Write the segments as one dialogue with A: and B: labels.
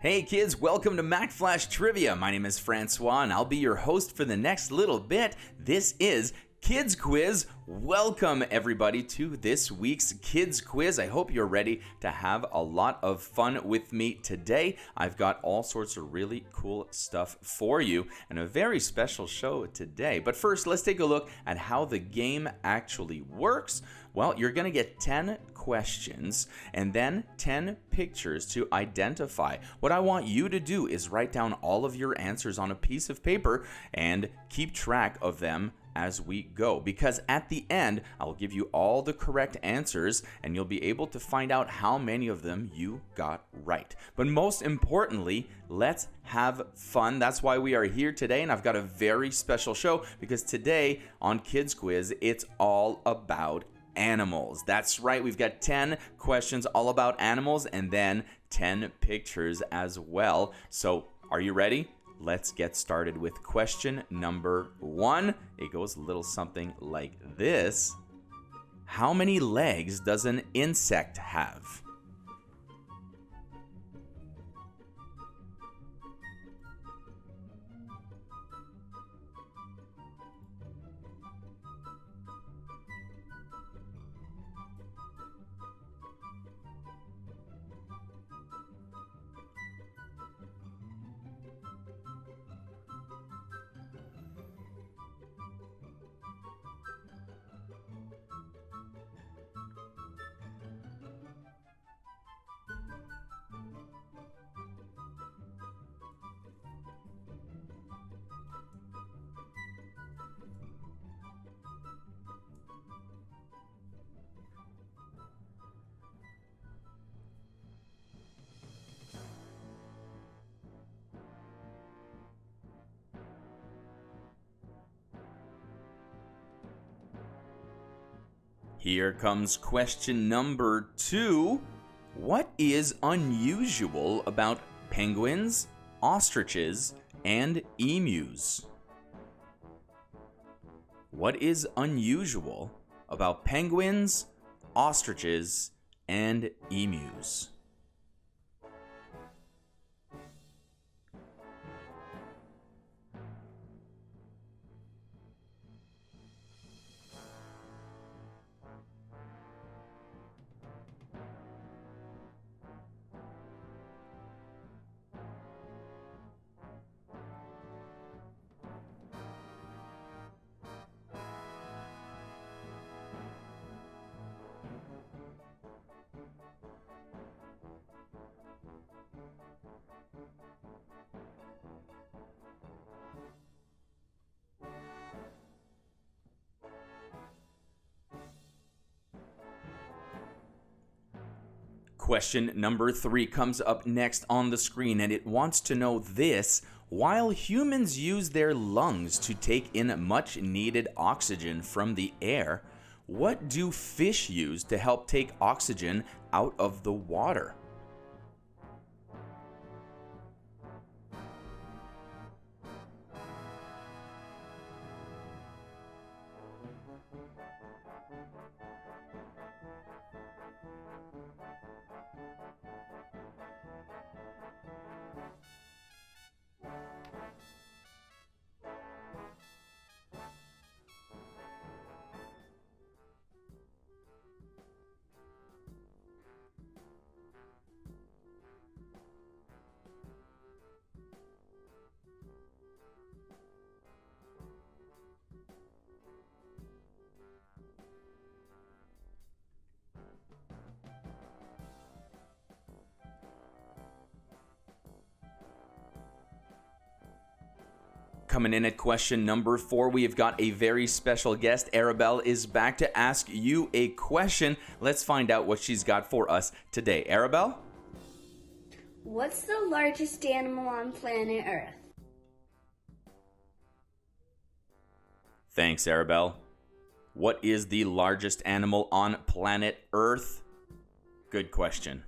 A: Hey kids, welcome to Mack Flash Trivia. My name is Francois and I'll be your host for the next little bit. This is Kids Quiz. Welcome everybody to this week's Kids Quiz. I hope you're ready to have a lot of fun with me today. I've got all sorts of really cool stuff for you and a very special show today. But first, let's take a look at how the game actually works. Well, you're going to get 10 questions and then 10 pictures to identify. What I want you to do is write down all of your answers on a piece of paper and keep track of them as we go, because at the end I'll give you all the correct answers and you'll be able to find out how many of them you got right. But most importantly, let's have fun. That's why we are here today, and I've got a very special show because today on Kids Quiz it's all about animals. That's right, we've got 10 questions all about animals and then 10 pictures as well. So are you ready? Let's get started with question number 1. It goes a little something like this. How many legs does an insect have? Here comes question number 2. What is unusual about penguins, ostriches, and emus? What is unusual about penguins, ostriches, and emus? Question number 3 comes up next on the screen, and it wants to know this. While humans use their lungs to take in much needed oxygen from the air, what do fish use to help take oxygen out of the water? Coming in at question number 4, we have got a very special guest. Arabelle is back to ask you a question. Let's find out what she's got for us today. Arabelle?
B: What's the largest animal on planet Earth?
A: Thanks, Arabelle. What is the largest animal on planet Earth? Good question.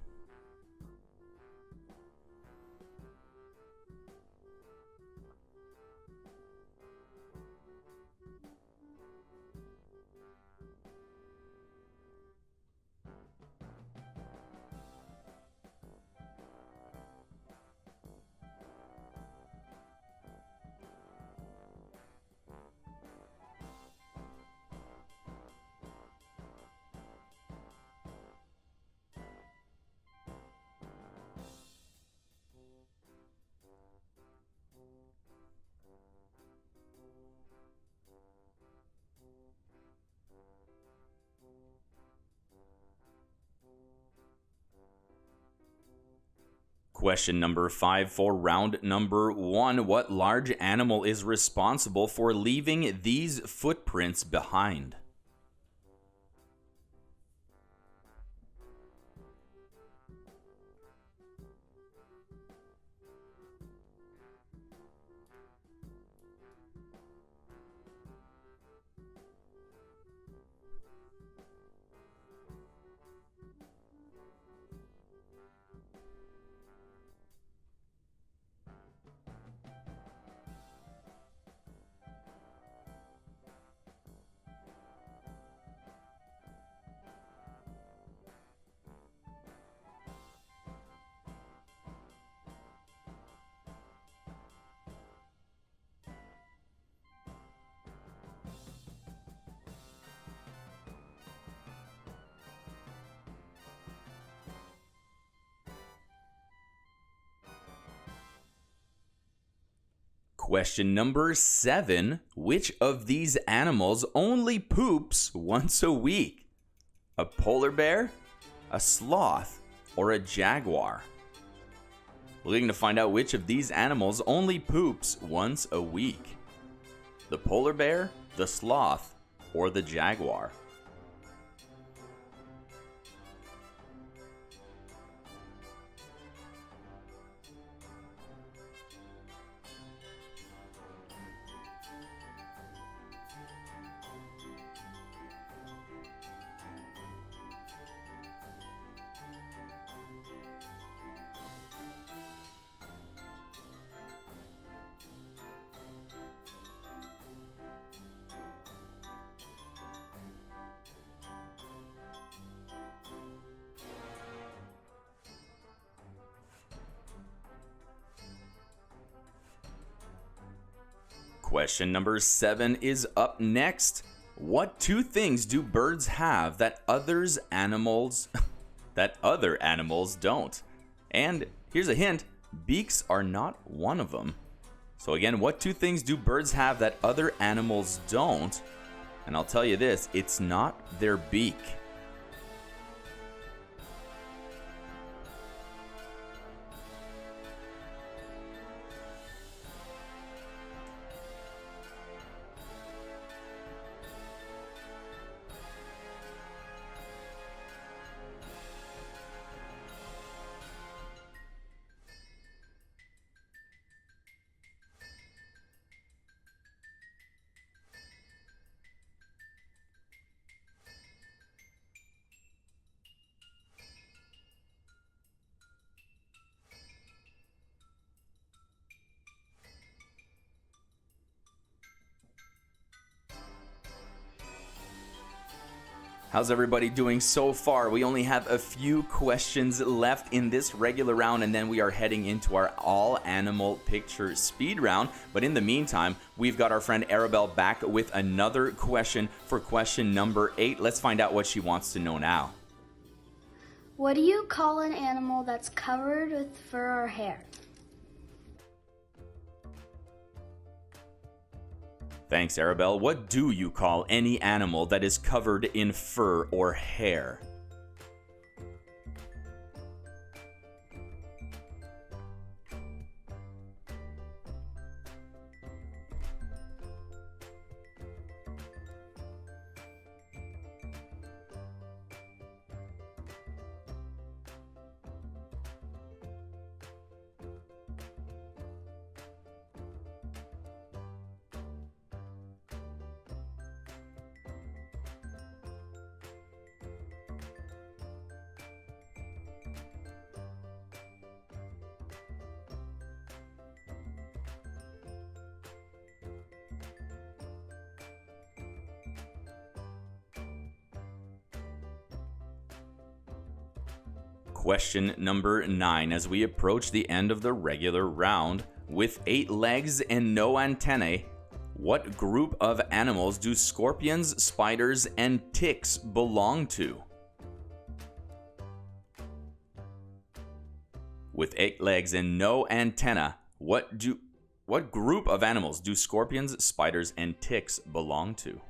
A: Question number 5 for round number 1. What large animal is responsible for leaving these footprints behind? Question number 7. Which of these animals only poops once a week? A polar bear, a sloth, or a jaguar? We're looking to find out which of these animals only poops once a week. The polar bear, the sloth, or the jaguar? Question number 7 is up next. What 2 things do birds have that other animals don't? And here's a hint, beaks are not one of them. So again, what 2 things do birds have that other animals don't? And I'll tell you this, it's not their beak. How's everybody doing so far? We only have a few questions left in this regular round, and then we are heading into our all-animal picture speed round. But in the meantime, we've got our friend Arabelle back with another question for question number 8. Let's find out what she wants to know now.
B: What do you call an animal that's covered with fur or hair?
A: Thanks, Arabelle. What do you call any animal that is covered in fur or hair? Question number 9. As we approach the end of the regular round, with 8 legs and no antennae, what group of animals do scorpions, spiders, and ticks belong to? With 8 legs and no antenna, what group of animals do scorpions, spiders, and ticks belong to?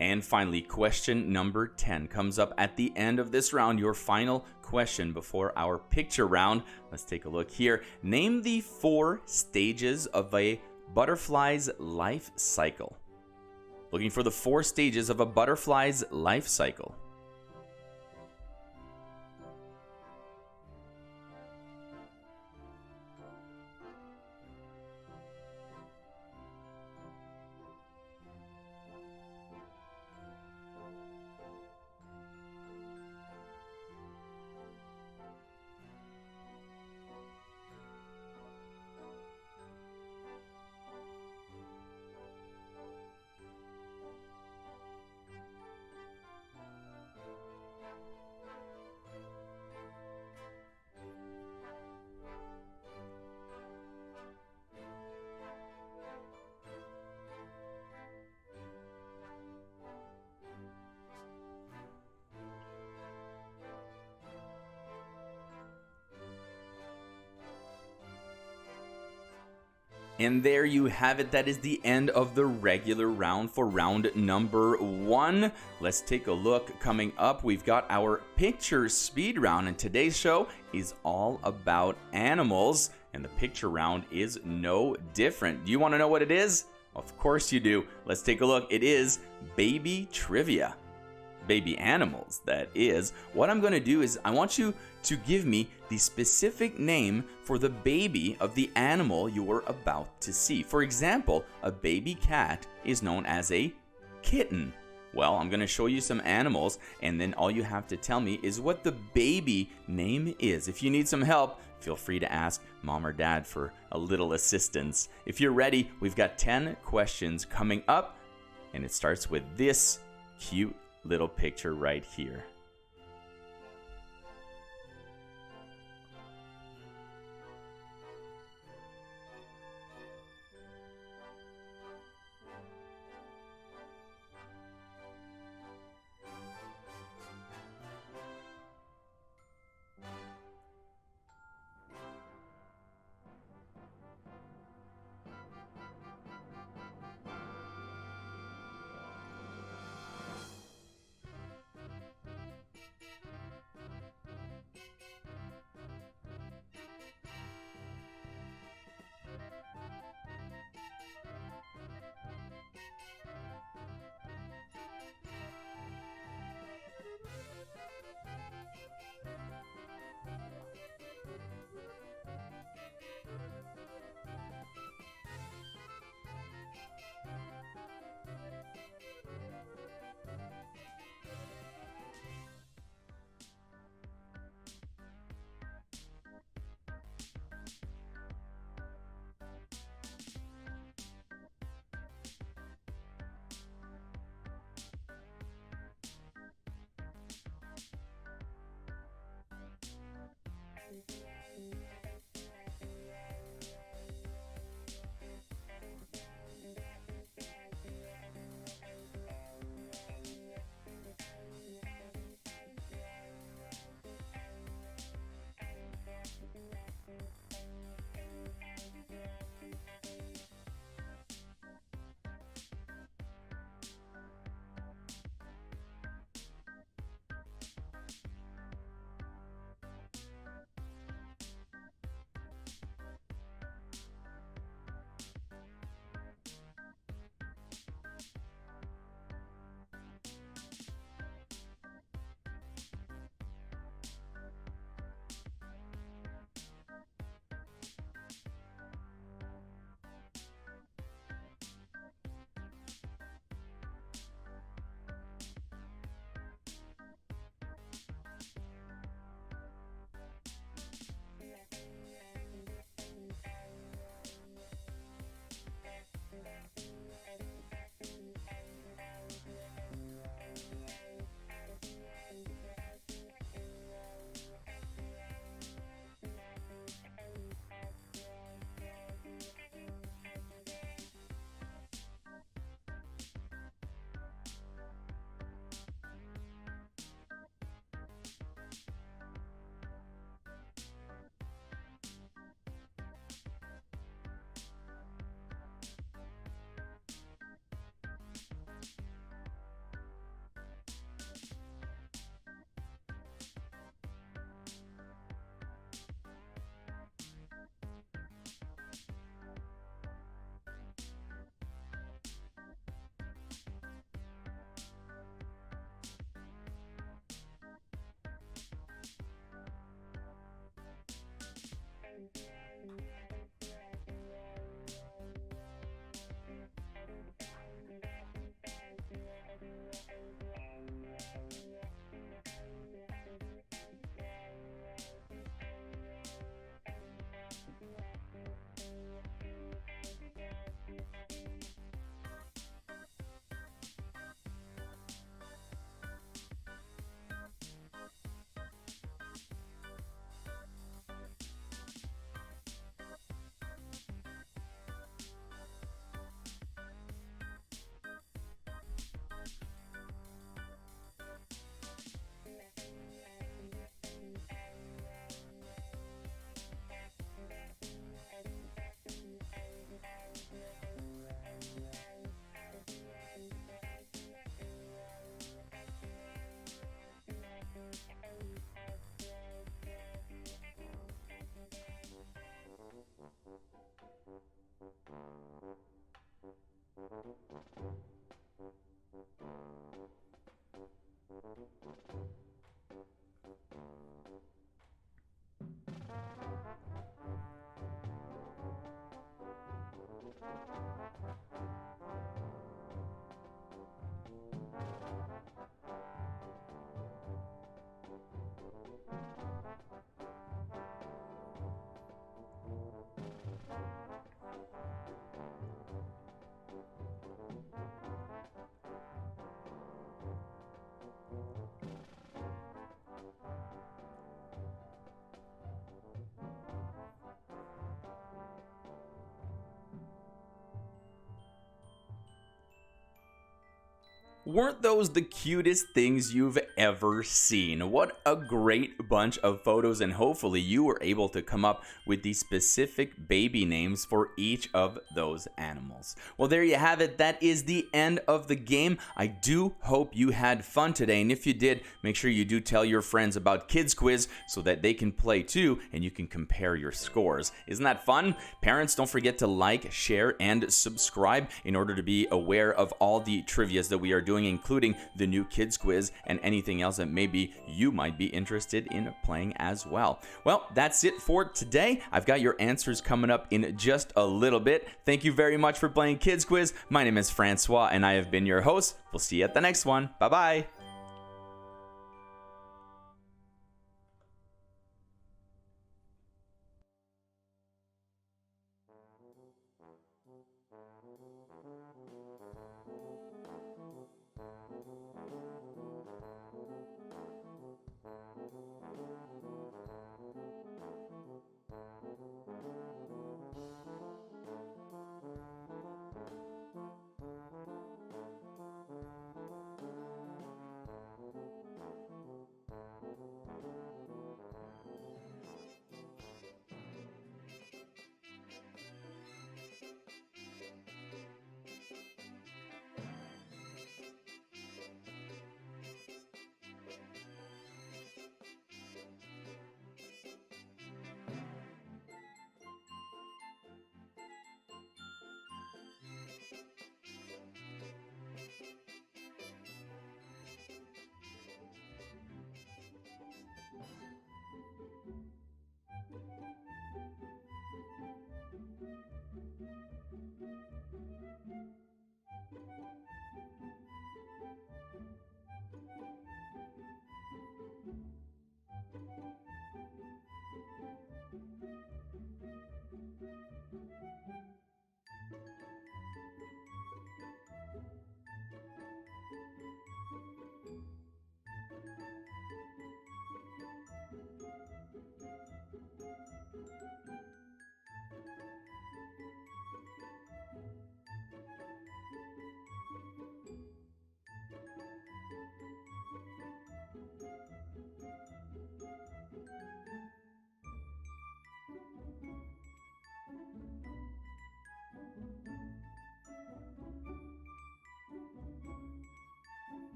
A: And finally, question number 10 comes up at the end of this round, your final question before our picture round. Let's take a look here. Name the 4 stages of a butterfly's life cycle. Looking for the 4 stages of a butterfly's life cycle. And there you have it. That is the end of the regular round for round number 1. Let's take a look. Coming up, we've got our picture speed round, and today's show is all about animals, and the picture round is no different. Do you want to know what it is? Of course you do. Let's take a look. It is baby trivia. Baby animals, that is. What I'm going to do is I want you to give me the specific name for the baby of the animal you're about to see. For example, a baby cat is known as a kitten. Well, I'm going to show you some animals, and then all you have to tell me is what the baby name is. If you need some help, feel free to ask mom or dad for a little assistance. If you're ready, we've got 10 questions coming up, and it starts with this cute little picture right here. Weren't those the cutest things you've ever seen? What a great bunch of photos, and hopefully you were able to come up with the specific baby names for each of those animals. Well, there you have it. That is the end of the game. I do hope you had fun today, and if you did, make sure you do tell your friends about Kids Quiz so that they can play too, and you can compare your scores. Isn't that fun? Parents, don't forget to like, share, and subscribe in order to be aware of all the trivias that we are doing, including the new Kids Quiz and anything else that maybe you might be interested in playing as well. Well, that's it for today. I've got your answers coming up in just a little bit. Thank you very much for playing Kids Quiz. My name is Francois, and I have been your host. We'll see you at the next one. Bye-bye.